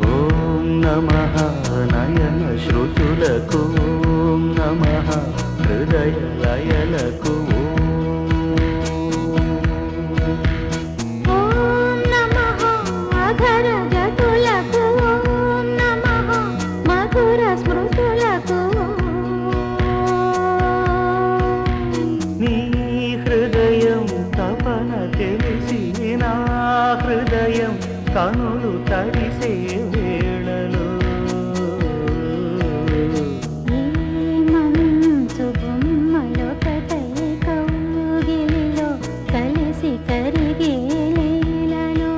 ఓం నమః నయన శ్రుతులకు, ఓం నమః హృదయ లయలకు, ఓం నమః అధర గతులకు, ఓం నమః మధుర స్మృతులకు. నీ హృదయం తపన తెలిసి నా హృదయం కనులు తడిసే వేళలో ఈ మంచు బొమ్మలొకటై కౌగిలిలో కలిసి కరిగే లీలలో.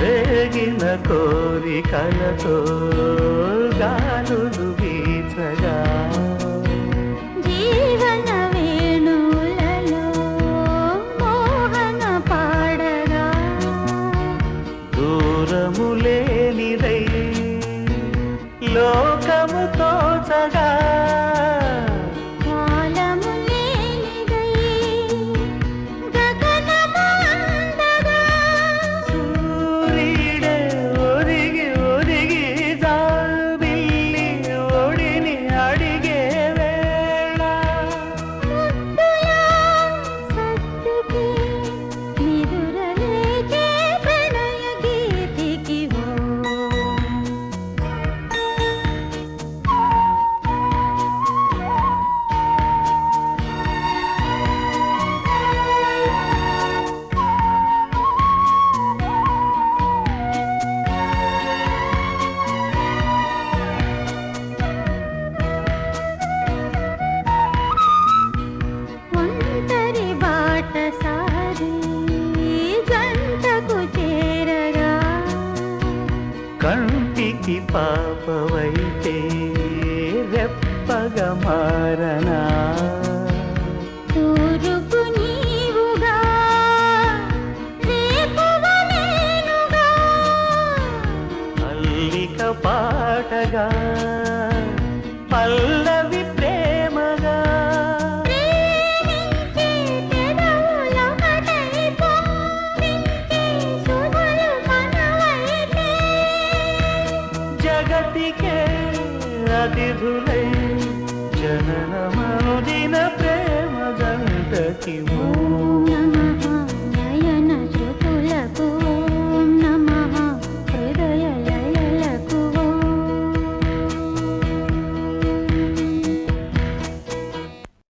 రేగిన కోరికలతో గాలులు వీచగా జీవన వేణువులలో మోహన పాడగా దూరము లేనిదై లోకము తోచగా కాలము లేనిదై గగనము అందగా సూర్యుడే ఒరిగి ఒరిగి జాబిల్లి ఒడిని అడిగే వేళ ముద్దులా సత్తుకి నిదురలేచే ప్రణయ గీతికి ఓ. ఒంటరి బాటసారి జంటకు చేరగా కంటికి పాపవైతే రెప్పగా మారనా తూరుపు నీవుగా రేపువ నేనుగా అల్లిక పాటగా పల్లవి ప్రేమగా ప్రేమించే పెదవులొకటై పొంగించే శుభలు మనవైతే జగతికే అతిథులై జననమనుదిన ప్రేమ జంటకి